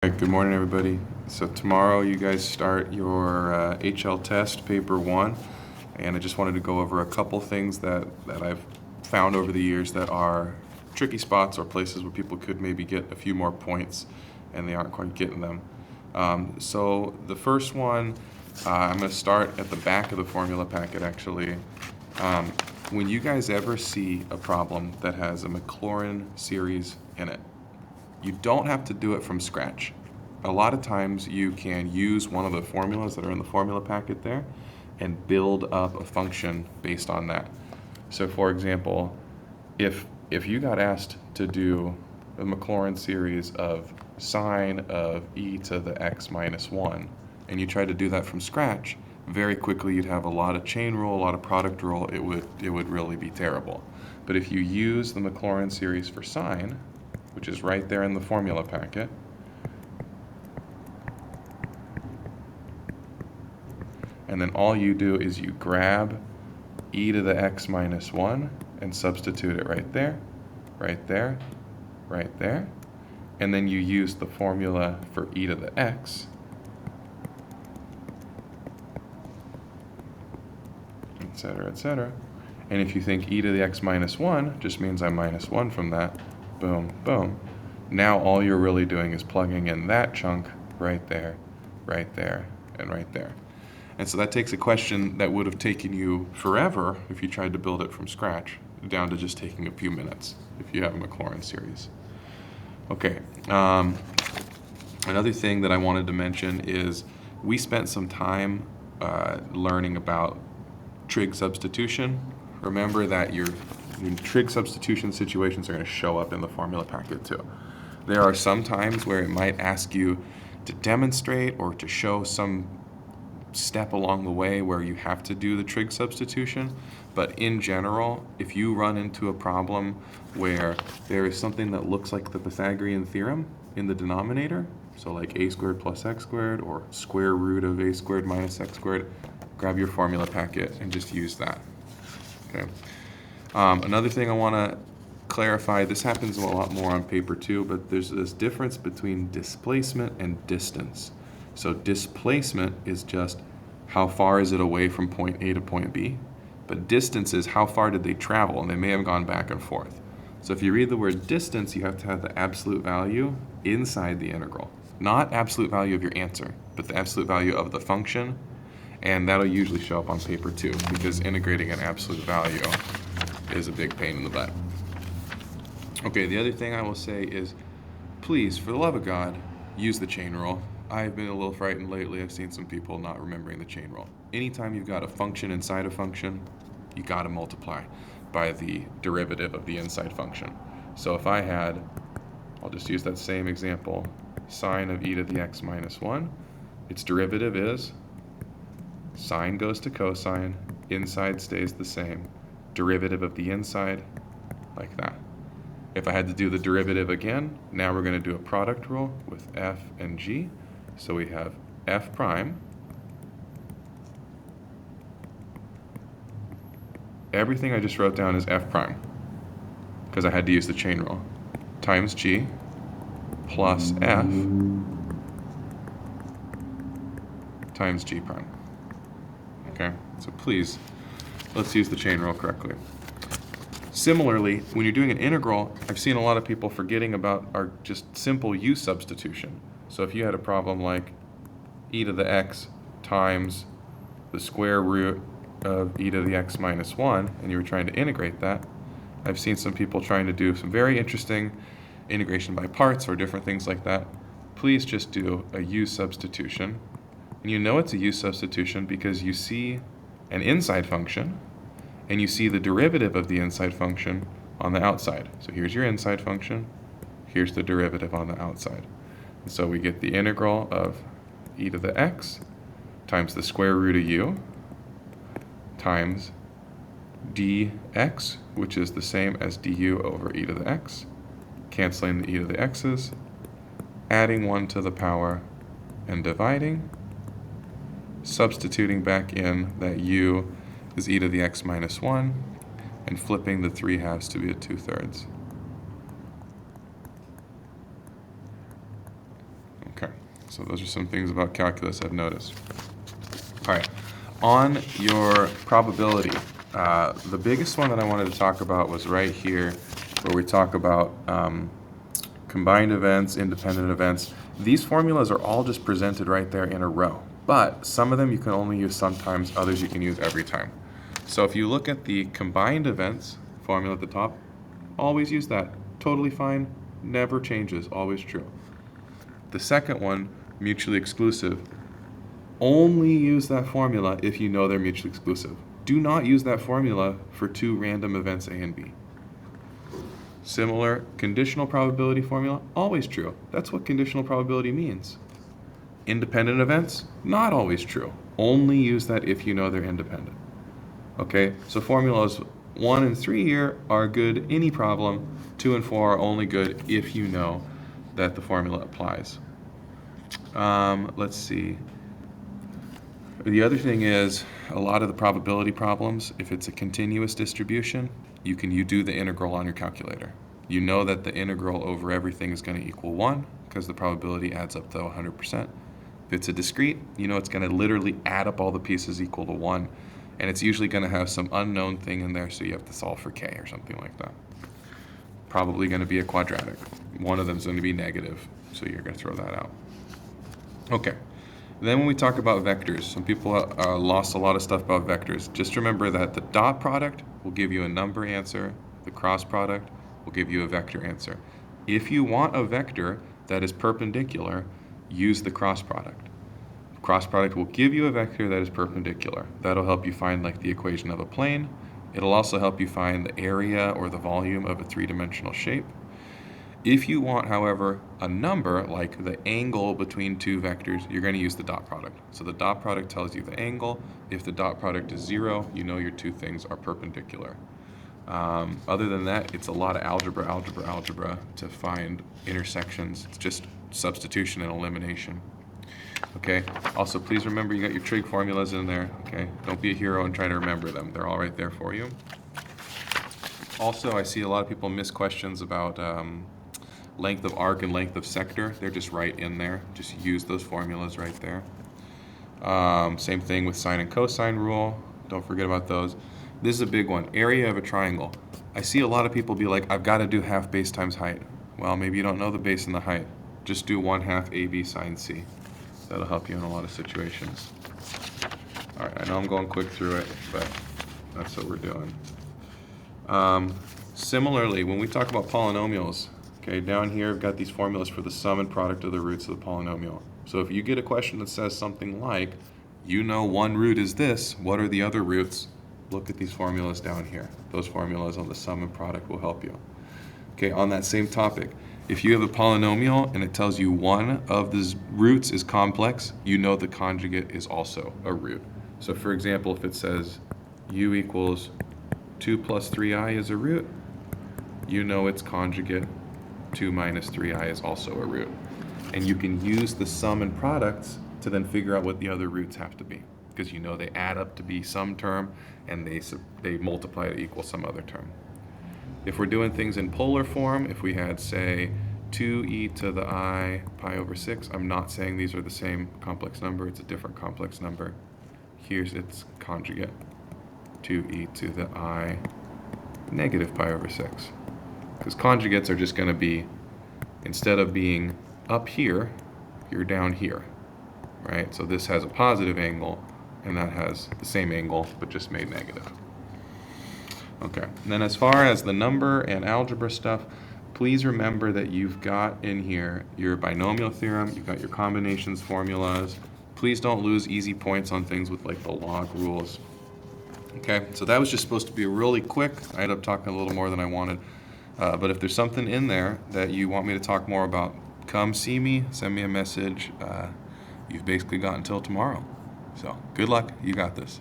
All right, good morning, everybody. So tomorrow you guys start your HL test, paper 1, and I just wanted to go over a couple things that I've found over the years that are tricky spots or places where people could maybe get a few more points and they aren't quite getting them. So the first one, I'm going to start at the back of the formula packet actually. When you guys ever see a problem that has a Maclaurin series in it, you don't have to do it from scratch. A lot of times you can use one of the formulas that are in the formula packet there and build up a function based on that. So for example, if you got asked to do a Maclaurin series of sine of e to the x minus 1, and you tried to do that from scratch, very quickly you'd have a lot of chain rule, a lot of product rule. It would really be terrible. But if you use the Maclaurin series for sine, which is right there in the formula packet, and then all you do is you grab e to the x minus 1 and substitute it right there, right there, right there, and then you use the formula for e to the x, etc., etc. And if you think e to the x minus 1 just means I minus 1 from that, boom, boom. Now all you're really doing is plugging in that chunk right there, and right there. And so that takes a question that would have taken you forever if you tried to build it from scratch, down to just taking a few minutes if you have a Maclaurin series. Okay, another thing that I wanted to mention is we spent some time learning about trig substitution. Remember that your trig substitution situations are going to show up in the formula packet too. There are some times where it might ask you to demonstrate or to show some step along the way where you have to do the trig substitution, but in general, if you run into a problem where there is something that looks like the Pythagorean theorem in the denominator, so like a squared plus x squared or square root of a squared minus x squared, grab your formula packet and just use that. Okay. Another thing I want to clarify, this happens a lot more on paper 2, but there's this difference between displacement and distance. So displacement is just how far is it away from point A to point B, but distance is how far did they travel, and they may have gone back and forth. So if you read the word distance, you have to have the absolute value inside the integral. Not absolute value of your answer, but the absolute value of the function, and that'll usually show up on paper 2, because integrating an absolute value is a big pain in the butt. Okay, the other thing I will say is, please, for the love of God, use the chain rule. I've been a little frightened lately. I've seen some people not remembering the chain rule. Anytime you've got a function inside a function, you got to multiply by the derivative of the inside function. So if I had, I'll just use that same example, sine of e to the x minus 1, its derivative is sine goes to cosine, inside stays the same, derivative of the inside, like that. If I had to do the derivative again, now we're going to do a product rule with f and g. So we have f prime. Everything I just wrote down is f prime, because I had to use the chain rule, times g plus f times g prime. Okay, so please, let's use the chain rule correctly. Similarly, when you're doing an integral, I've seen a lot of people forgetting about our just simple u substitution. So if you had a problem like e to the x times the square root of e to the x minus 1, and you were trying to integrate that, I've seen some people trying to do some very interesting integration by parts or different things like that. Please just do a u substitution. And you know it's a u substitution because you see an inside function, and you see the derivative of the inside function on the outside. So here's your inside function, here's the derivative on the outside. And so we get the integral of e to the x times the square root of u times dx, which is the same as du over e to the x, canceling the e to the x's, adding 1 to the power, and dividing, substituting back in that u is e to the x minus 1, and flipping the 3/2 to be a 2/3. Okay, so those are some things about calculus I've noticed. All right, on your probability, the biggest one that I wanted to talk about was right here, where we talk about combined events, independent events. These formulas are all just presented right there in a row, but some of them you can only use sometimes, others you can use every time. So if you look at the combined events formula at the top, always use that. Totally fine, never changes, always true. The second one, mutually exclusive, only use that formula if you know they're mutually exclusive. Do not use that formula for two random events A and B. Similar, conditional probability formula, always true. That's what conditional probability means. Independent events, not always true. Only use that if you know they're independent. Okay, so formulas 1 and 3 here are good any problem. 2 and 4 are only good if you know that the formula applies. Let's see. The other thing is, a lot of the probability problems, if it's a continuous distribution, you do the integral on your calculator. You know that the integral over everything is going to equal 1 because the probability adds up to 100%. If it's a discrete, you know it's going to literally add up all the pieces equal to 1, and it's usually going to have some unknown thing in there, so you have to solve for k or something like that. Probably going to be a quadratic. One of them is going to be negative, so you're going to throw that out. Okay. Then when we talk about vectors, some people lost a lot of stuff about vectors. Just remember that the dot product will give you a number answer. The cross product will give you a vector answer. If you want a vector that is perpendicular, use the cross product. Cross product will give you a vector that is perpendicular. That'll help you find like the equation of a plane. It'll also help you find the area or the volume of a three-dimensional shape. If you want, however, a number, like the angle between two vectors, you're going to use the dot product. So the dot product tells you the angle. If the dot product is 0, you know your two things are perpendicular. Other than that, it's a lot of algebra to find intersections. It's just substitution and elimination. Okay, also please remember you got your trig formulas in there. Okay, don't be a hero and try to remember them. They're all right there for you. Also, I see a lot of people miss questions about length of arc and length of sector. They're just right in there. Just use those formulas right there. Same thing with sine and cosine rule. Don't forget about those. This is a big one. Area of a triangle. I see a lot of people be like, I've got to do half base times height. Well, maybe you don't know the base and the height. Just do 1/2 AB sine C. That'll help you in a lot of situations. All right, I know I'm going quick through it, but that's what we're doing. Similarly, when we talk about polynomials, okay, down here I've got these formulas for the sum and product of the roots of the polynomial. So if you get a question that says something like, you know one root is this, what are the other roots? Look at these formulas down here. Those formulas on the sum and product will help you. Okay, on that same topic, if you have a polynomial and it tells you one of the roots is complex, you know the conjugate is also a root. So for example, if it says u equals 2 plus 3i is a root, you know its conjugate 2 minus 3i is also a root. And you can use the sum and products to then figure out what the other roots have to be, because you know they add up to be some term and they multiply to equal some other term. If we're doing things in polar form, if we had, say, 2e to the I pi over 6, I'm not saying these are the same complex number, it's a different complex number. Here's its conjugate, 2e to the I negative pi over 6. Because conjugates are just going to be, instead of being up here, you're down here, right? So this has a positive angle, and that has the same angle, but just made negative. Okay, and then as far as the number and algebra stuff, please remember that you've got in here your binomial theorem, you've got your combinations formulas. Please don't lose easy points on things with like the log rules. Okay, so that was just supposed to be really quick. I ended up talking a little more than I wanted. But if there's something in there that you want me to talk more about, come see me, send me a message. You've basically got until tomorrow. So good luck, you got this.